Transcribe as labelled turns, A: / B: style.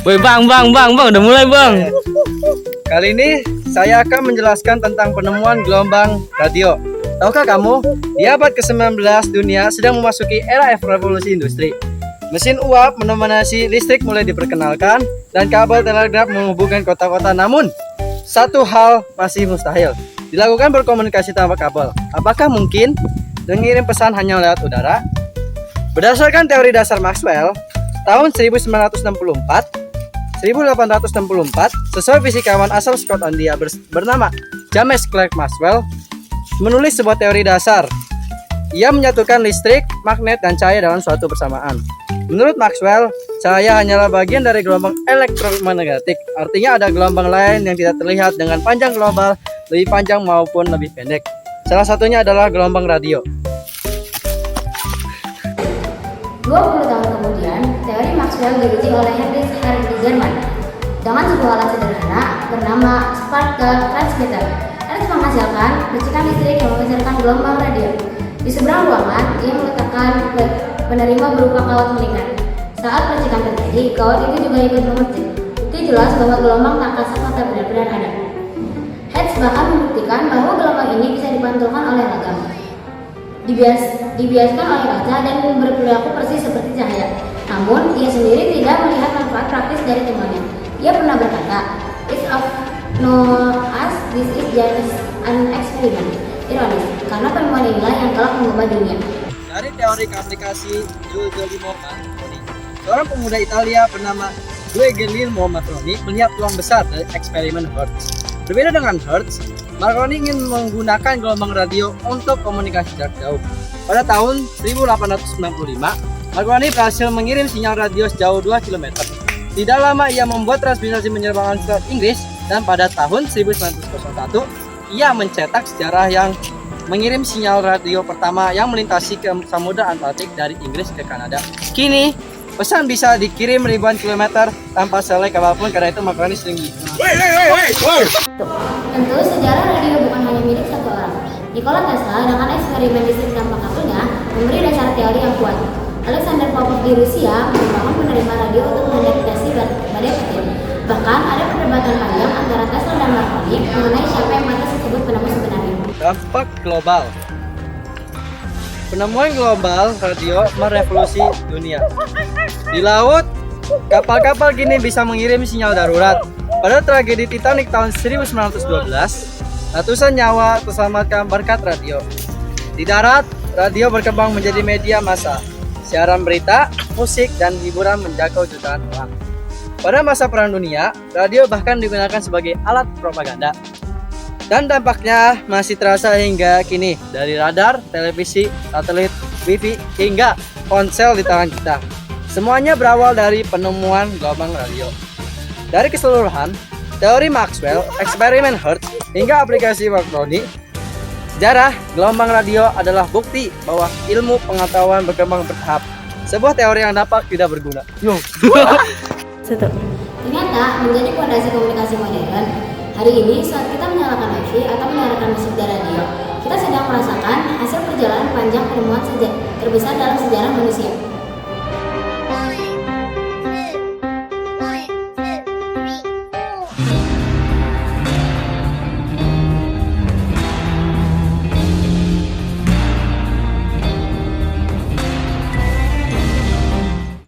A: Woi bang, udah mulai bang.
B: Kali ini saya akan menjelaskan tentang penemuan gelombang radio. Tahukah kamu, di abad ke-19 dunia sedang memasuki era revolusi industri. Mesin uap mendominasi, listrik mulai diperkenalkan, dan kabel telegraf menghubungkan kota-kota. Namun, satu hal masih mustahil, dilakukan berkomunikasi tanpa kabel. Apakah mungkin mengirim pesan hanya lewat udara? Berdasarkan teori dasar Maxwell, tahun 1864, sesuai fisikawan asal Skotlandia bernama James Clerk Maxwell menulis sebuah teori dasar. Ia menyatukan listrik, magnet, dan cahaya dalam suatu bersamaan. Menurut Maxwell, cahaya hanyalah bagian dari gelombang elektromagnetik. Artinya ada gelombang lain yang tidak terlihat dengan panjang global lebih panjang maupun lebih pendek. Salah satunya adalah gelombang radio.
C: 20 tahun kemudian, teori Maxwell diuji oleh Heinrich Hertz di Jerman dengan sebuah alat sederhana bernama sparkle transmitter. Hertz menghasilkan percikan listrik yang menghasilkan gelombang radio. Di seberang ruangan, ia meletakkan penerima berupa kawat mengikat. Saat percikan terjadi, kawat itu juga ikut memercik. Bukti jelas bahwa gelombang tak kasar mata benar-benar ada. Hertz bahkan membuktikan bahwa gelombang ini bisa dipantulkan oleh logam. Dibiaskan oleh kaca dan berperilaku persis seperti cahaya. Namun, ia sendiri tidak melihat manfaat praktis dari temuannya. Ia pernah berkata, "It's of no us, this is just an experiment." Ironis, karena penemuan inilah yang telah mengubah dunia.
B: Dari teori aplikasi Giuliano Marconi, seorang pemuda Italia bernama Giuliano Marconi melihat peluang besar dari eksperimen Hertz. Berbeda dengan Hertz, Marconi ingin menggunakan gelombang radio untuk komunikasi jarak jauh. Pada tahun 1895, Marconi berhasil mengirim sinyal radio sejauh 2 km. Tidak lama ia membuat transmisi penerbangan surat Inggris, dan pada tahun 1901 ia mencetak sejarah yang mengirim sinyal radio pertama yang melintasi ke Samudra Atlantik dari Inggris ke Kanada. Kini, pesan bisa dikirim ribuan kilometer tanpa selek apapun, karena itu Marconi sering
C: Tentu, sejarah radio bukan hanya milik satu orang. Nikola Tesla dengan eksperimen listrik tanpa kabelnya memberi dasar teori yang kuat. Alexander Popov di Rusia membangun penerima radio untuk mendeteksi badai petir. Bahkan ada perdebatan panjang antara Tesla dan Marconi mengenai siapa yang pantas disebut penemu sebenarnya.
B: Dampak global. Penemuan global radio merevolusi dunia. Di laut, kapal-kapal kini bisa mengirim sinyal darurat. Pada tragedi Titanic tahun 1912, ratusan nyawa terselamatkan berkat radio. Di darat, radio berkembang menjadi media massa. Siaran berita, musik, dan hiburan menjangkau jutaan orang. Pada masa Perang Dunia, radio bahkan digunakan sebagai alat propaganda. Dan dampaknya masih terasa hingga kini, dari radar, televisi, satelit, wifi, hingga ponsel di tangan kita. Semuanya berawal dari penemuan gelombang radio. Dari keseluruhan, teori Maxwell, eksperimen Hertz, hingga aplikasi Marconi, sejarah gelombang radio adalah bukti bahwa ilmu pengetahuan berkembang bertahap. Sebuah teori yang dapat tidak berguna.
C: Ternyata menjadi pondasi komunikasi modern. Hari ini saat kita menyalakan TV atau mendengarkan musik di radio, kita sedang merasakan hasil perjalanan panjang penemuan terbesar dalam sejarah manusia.